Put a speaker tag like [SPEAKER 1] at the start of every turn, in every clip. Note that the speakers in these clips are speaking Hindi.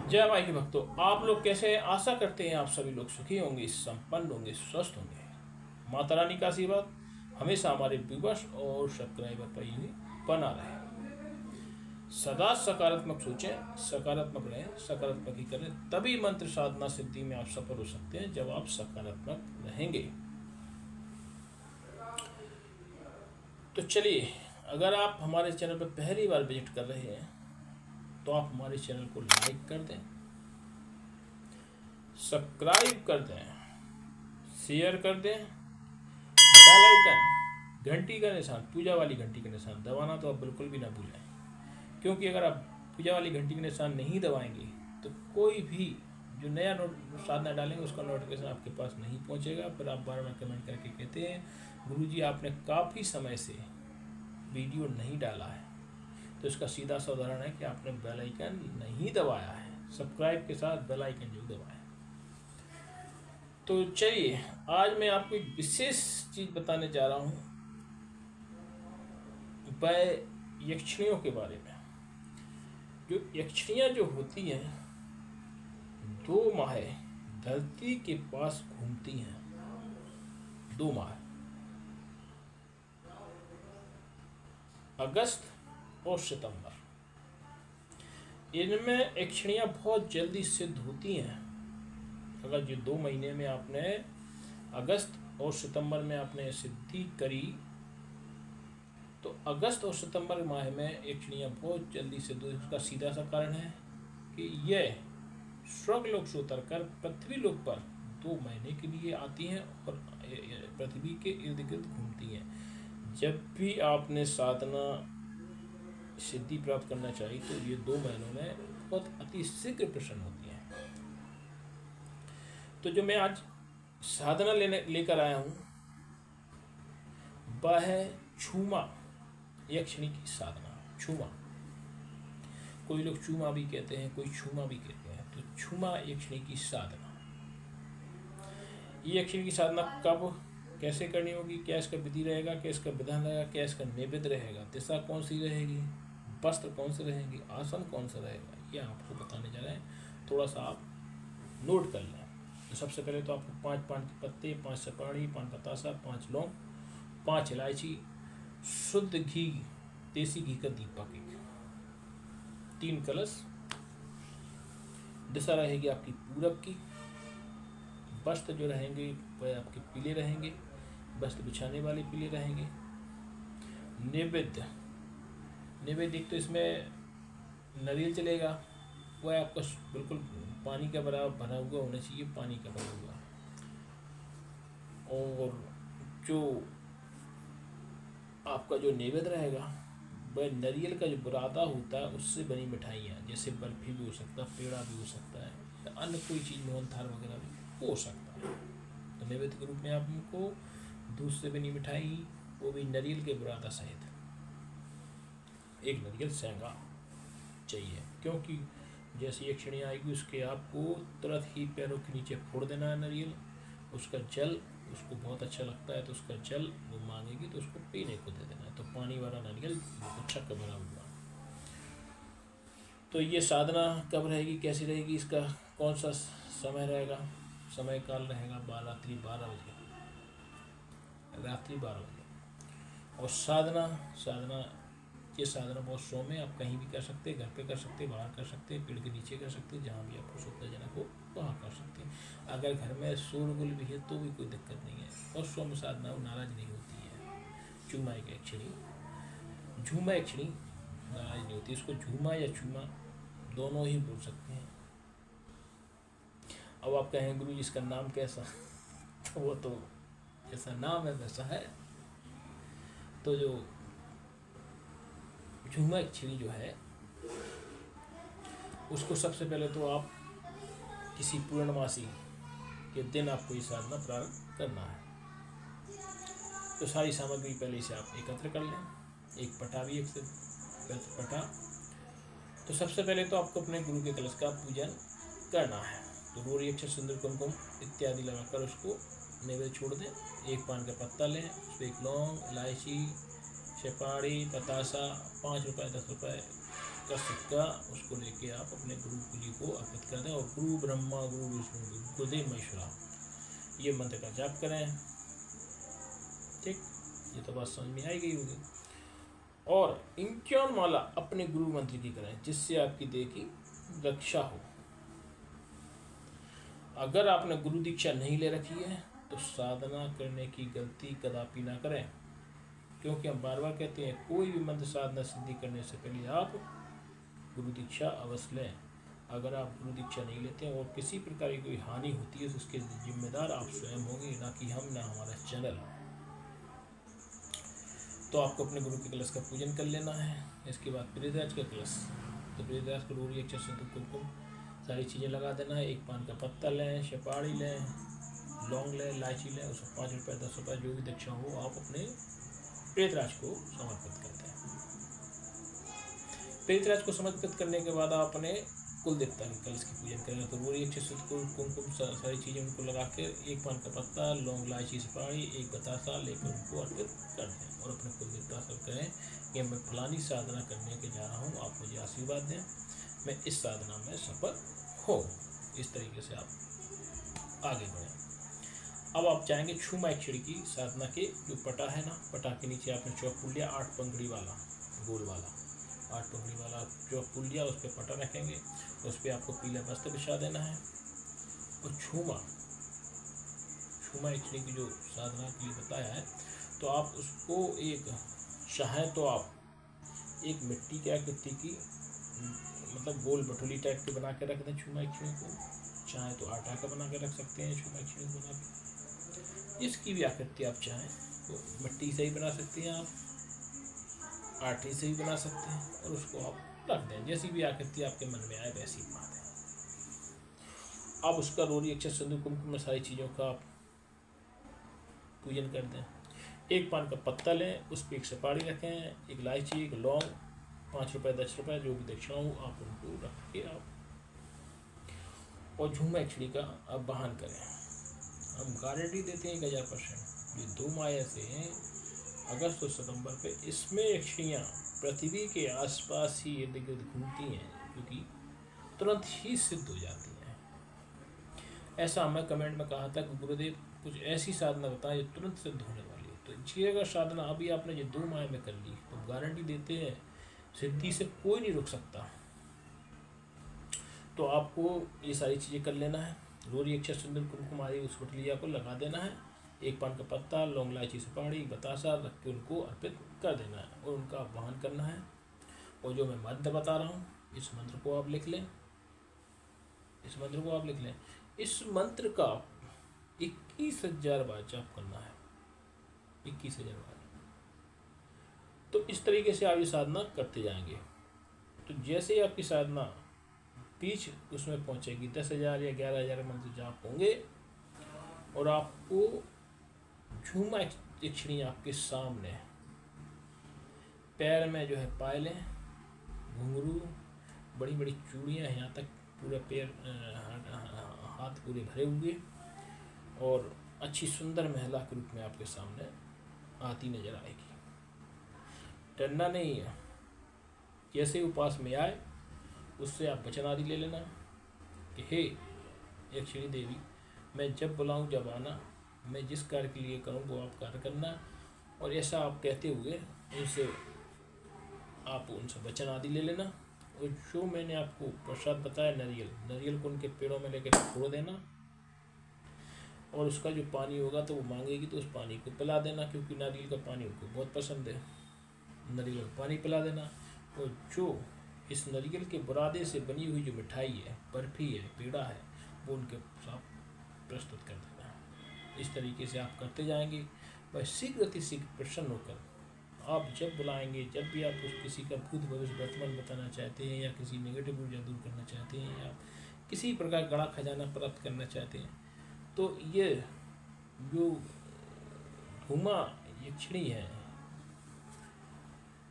[SPEAKER 1] जय माई के भक्तों, आप लोग कैसे हैं? आशा करते हैं आप सभी लोग सुखी होंगे, संपन्न होंगे, स्वस्थ होंगे। माता रानी का आशीर्वाद हमेशा हमारे व्यूवर्स और सब्सक्राइबर पर ही बना रहे। सदा सकारात्मक सोचें, सकारात्मक रहें, सकारात्मक ही करें, तभी मंत्र साधना सिद्धि में आप सफल हो सकते हैं जब आप सकारात्मक रहेंगे। तो चलिए, अगर आप हमारे चैनल पर पहली बार विजिट कर रहे हैं तो आप हमारे चैनल को लाइक कर दें, सब्सक्राइब कर दें, शेयर कर दें, बेल आइकन, घंटी का निशान, पूजा वाली घंटी का निशान दबाना तो आप बिल्कुल भी ना भूलें, क्योंकि अगर आप पूजा वाली घंटी का निशान नहीं दबाएंगे तो कोई भी जो नया साधना डालेंगे उसका नोटिफिकेशन आपके पास नहीं पहुंचेगा। फिर आप बार बार कमेंट करके कहते हैं गुरुजी आपने काफ़ी समय से वीडियो नहीं डाला है। तो इसका सीधा सा उदाहरण है कि आपने बेल आइकन नहीं दबाया है। सब्सक्राइब के साथ बेल आइकन जरूर दबाएं। तो चलिए, आज मैं आपको एक विशेष चीज़ बताने जा रहा हूँ वह यक्षिणियों के बारे में। जो यक्षिणियाँ जो होती हैं 2 माह धरती के पास घूमती हैं। 2 माह, अगस्त और सितंबर, इनमें यक्षिणियाँ बहुत जल्दी सिद्ध होती हैं। अगर ये 2 महीने में आपने अगस्त और सितंबर में आपने सिद्धि करी तो अगस्त और सितंबर माह में यक्षिणियाँ बहुत जल्दी सिद्ध होती। इसका सीधा सा कारण है कि यह स्वर्गलोक से उतरकर पृथ्वी लोक पर 2 महीने के लिए आती हैं और पृथ्वी के इर्द गिर्द घूमती हैं। जब भी आपने साधना सिद्धि प्राप्त करना चाहिए तो ये 2 महीनों में बहुत अति शीघ्र प्रसन्न होती हैं। तो जो मैं आज साधना लेकर आया हूँ वह है छूमा यक्षिणी की साधना। छूमा, कोई लोग चूमा भी कहते हैं, कोई छूमा भी कहते हैं। तो छूमा यक्षिणी की साधना, ये यक्षिणी की साधना कब कैसे करनी होगी, क्या इसका विधि रहेगा, क्या इसका विधान रहेगा, क्या इसका नैवेद्य रहेगा, दिशा कौन सी रहेगी, वस्त्र कौन से रहेंगे, आसन कौन सा रहेगा, ये आपको बताने जा रहे हैं। थोड़ा सा आप नोट कर लें। तो सबसे पहले तो आपको 5 पान के पत्ते, 5 सुपारी, 5 बतासा, 5 लौंग, 5 इलायची, शुद्ध घी, देसी घी का दीपक, 3 कलश, दिशा रहेगी आपकी पूरब की, वस्त्र जो रहेंगे वह आपके पीले रहेंगे, वस्त्र बिछाने वाले पीले रहेंगे। नैवेद्य एक तो इसमें नारियल चलेगा, वह आपका बिल्कुल पानी का भरा हुआ होना चाहिए, पानी का भरा हुआ। और जो आपका जो नैवेद्य रहेगा वह नारियल का जो बुरादा होता है उससे बनी मिठाइयाँ, जैसे बर्फी भी हो सकता है, पेड़ा भी हो सकता है, या अन्य कोई चीज़ मोहनथाल वगैरह भी हो सकता है। तो नैवेद्य के रूप में आपको दूध से बनी मिठाई, वो भी नारियल के बुरादा सहित, 1 नारियल सेंगा चाहिए, क्योंकि जैसे यक्षिणी आएगी उसके आपको तुरंत ही पैरों के नीचे फोड़ देना है नारियल। उसका जल उसको बहुत अच्छा लगता है तो उसका जल वो मांगेगी तो उसको पीने को दे देना है। तो पानी वाला नारियल अच्छा का भरा हुआ। तो ये साधना कब रहेगी, कैसी रहेगी, इसका कौन सा समय रहेगा, समय काल रहेगा रात्रि 12 बजे, रात्रि 12 बजे। और साधना ये साधना बहुत सौम्य, आप कहीं भी कर सकते हैं, घर पे कर सकते हैं, बाहर कर सकते हैं, पेड़ के नीचे कर सकते हैं, जहाँ भी आपको सुविधाजनक हो वहाँ कर सकते हैं। अगर घर में शोरगुल भी है तो भी कोई दिक्कत नहीं है, और सौम्य साधना नाराज नहीं होती है। चूमा एक यक्षिणी, झूमा यक्षिणी नाराज नहीं होती। इसको झूमा या चूमा दोनों ही बोल सकते हैं। अब आप कहें गुरु जी इसका नाम कैसा, तो वो तो जैसा नाम है वैसा है। तो जो झूमा यक्षिणी जो है उसको सबसे पहले तो आप किसी पूर्णमासी के दिन आपको ये साधना प्रारंभ करना है। तो सारी सामग्री पहले से आप एकत्र कर लें। एक पटा भी, एक से पटा। तो सबसे पहले तो आपको अपने गुरु के कलश का पूजन करना है। तो रोरी, अक्षर, सिंदूर, कुमकुम इत्यादि लगाकर उसको नैवेद्य छोड़ दें। 1 पान का पत्ता लें, उस पर 1 लौंग, इलायची, सुपारी, बतासा, 5 रुपये, 10 रुपये का सिक्का उसको लेके आप अपने गुरु जी को अर्पित कर दें और गुरु ब्रह्मा गुरु विष्णु गुरुदेव महेश्वरा ये मंत्र का जाप करें। ठीक, ये तो बात समझ में आई गई होगी। और इंक्योन माला अपने गुरु मंत्र की करें जिससे आपकी देह की रक्षा हो। अगर आपने गुरु दीक्षा नहीं ले रखी है तो साधना करने की गलती कदापि ना करें, क्योंकि हम बार बार कहते हैं कोई भी मंत्र साधना सिद्धि करने से पहले आप गुरु दीक्षा अवश्य लें। अगर आप गुरु दीक्षा नहीं लेते हैं और किसी प्रकार की कोई हानि होती है तो उसके जिम्मेदार आप स्वयं होंगे, ना कि हम, ना हमारा चैनल। तो आपको अपने गुरु के कलश का पूजन कर लेना है। इसके बाद प्रेतराज का कलश, तो प्रेतराज को रोरी अक्षर सिंदूर कुमकुम सारी चीज़ें लगा देना है। एक पान का पत्ता लें, सुपारी लें, लौंग लें, इलायची लें, उसमें 5 रुपये 10 रुपये जो भी दक्षिणा हो आप अपने प्रेतराज को समर्पित करते हैं। प्रेतराज को समर्पित करने के बाद आप अपने कुल देवता के कलश की पूजन करेंगे। तो रोरी अक्षर सिंदूर कुमकुम सारी चीज़ें उनको लगा कर एक पान का पत्ता, लौंग, इलायची, सुपारी, एक बतासा लेकर उनको अर्पित कर दें और अपने कुल देवता से कहें कि मैं फलानी साधना करने के जा रहा हूँ, आप मुझे आशीर्वाद दें, मैं इस साधना में सफल हो। इस तरीके से आप आगे बढ़ें। अब आप चाहेंगे छूमा अक्षरी की साधना के जो पटा है ना, पटा के नीचे आपने चौक पुल लिया 8 पंखड़ी वाला, गोल वाला 8 पंखड़ी वाला चौक पुल लिया, उस पर पटा रखेंगे, उस पर आपको पीला वस्त्र बिछा देना है। और छूमा अक्षरी की जो साधना के लिए बताया है, तो आप उसको एक चाहें तो आप एक मिट्टी की आकृति की मतलब गोल बटोली टाइप के बना के रख दें छूमा अक्षरी को, चाहे तो आटा का बना के रख सकते हैं छूमा अक्षरी को बना के। जिसकी भी आकृति आप चाहें तो मिट्टी से ही बना सकते हैं, आप आटे से ही बना सकते हैं, और उसको आप रख दें। जैसी भी आकृति आपके मन में आए वैसी बना दें। आप उसका रोरी अक्षर सिंदूर कुमकुम में सारी चीज़ों का आप पूजन कर दें। एक पान का पत्ता लें, उस पर एक सुपारी रखें, एक इलायची, एक लौंग, 5 रुपये 10 रुपये जो भी दक्षिणा हो आप उनको रख के आप और झूमा अक्षरी का आप वाहन करें। हम गारंटी देते हैं 1000%। ये 2 माह ऐसे हैं अगस्त और सितंबर पे इसमें अक्षरियाँ पृथ्वी के आसपास ही इर्द गिर्द घूमती हैं, क्योंकि तुरंत ही सिद्ध हो जाती हैं। ऐसा हमें कमेंट में कहा था कि गुरुदेव कुछ ऐसी साधना बताएं जो तुरंत सिद्ध होने वाली है। तो ये अगर साधना अभी आपने ये 2 माह में कर ली तो गारंटी देते हैं सिद्धि से कोई नहीं रुक सकता। तो आपको ये सारी चीज़ें कर लेना है। रोरी अक्षर सिंदूर कुमकुम आदि उस बटलिया को लगा देना है। एक पान का पत्ता, लौंग, इलायची, सुपारी, बतासा रख के उनको अर्पित कर देना है और उनका आह्वान करना है। और जो मैं मंत्र बता रहा हूँ इस मंत्र को आप लिख लें। इस मंत्र का 21,000 बार जाप करना है, 21,000 बार। तो इस तरीके से आप ये साधना करते जाएंगे। तो जैसे ही आपकी साधना बीच उसमें पहुंचेगी 10,000 या 11,000 मंत्र जाप होंगे और आपको झूमा अक्षरी आपके सामने, पैर में जो है पायलें, घुंघरू, बड़ी बड़ी चूड़ियाँ, यहाँ तक पूरे पैर हाथ पूरे भरे हुए और अच्छी सुंदर महिला के रूप में आपके सामने आती नजर आएगी। डरना नहीं है। जैसे उपास में आए उससे आप वचन आदि ले लेना कि हे अक्षरी देवी, मैं जब बुलाऊं जब आना, मैं जिस कार्य के लिए कहूँ वो आप कार्य करना। और ऐसा आप कहते हुए उनसे आप उनसे वचन आदि ले लेना। और जो मैंने आपको प्रसाद बताया नारियल को उनके पेड़ों में लेकर फोड़ देना और उसका जो पानी होगा तो वो मांगेगी तो उस पानी को पिला देना, क्योंकि नारियल का पानी उनको बहुत पसंद है। नारियल का पानी पिला देना। और जो इस नारियल के बुरादे से बनी हुई जो मिठाई है, बर्फी है, पेड़ा है, वो उनके साथ प्रस्तुत कर देना। इस तरीके से आप करते जाएंगे। वह शीघ्र अति शीघ्र प्रसन्न होकर आप जब बुलाएंगे, जब भी आप किसी का भूत भविष्य वर्तमान बताना चाहते हैं या किसी नेगेटिव ऊर्जा दूर करना चाहते हैं या किसी प्रकार गड़ा खजाना प्राप्त करना चाहते हैं, तो ये जो धूमा अक्षरी है,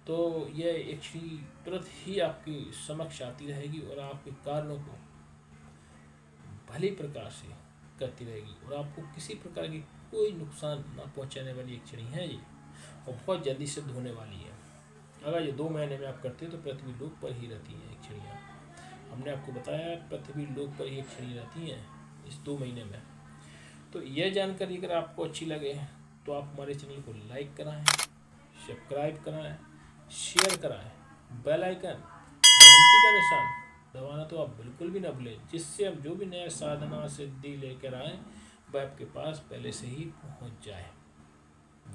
[SPEAKER 1] तो यह अक्षरी तुरंत ही आपकी समक्ष आती रहेगी और आपके कारणों को भली प्रकार से करती रहेगी और आपको किसी प्रकार की कोई नुकसान ना पहुंचाने वाली अक्षरी है ये, और बहुत जल्दी सिद्ध होने वाली है। अगर ये 2 महीने में आप करते हो तो पृथ्वी लोक पर ही रहती हैं एक चिड़िया। हमने आपको बताया पृथ्वी लोक पर ही एक चिड़िया रहती हैं इस 2 महीने में। तो यह जानकारी अगर आपको अच्छी लगे तो आप हमारे चैनल को लाइक कराएं, सब्सक्राइब कराएं, शेयर कराएं, बेल आइकन घंटी का निशान दबाना तो आप बिल्कुल भी ना भूलें, जिससे हम जो भी नया साधना सिद्धि लेकर आए वह आपके पास पहले से ही पहुंच जाए।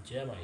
[SPEAKER 1] जय माई।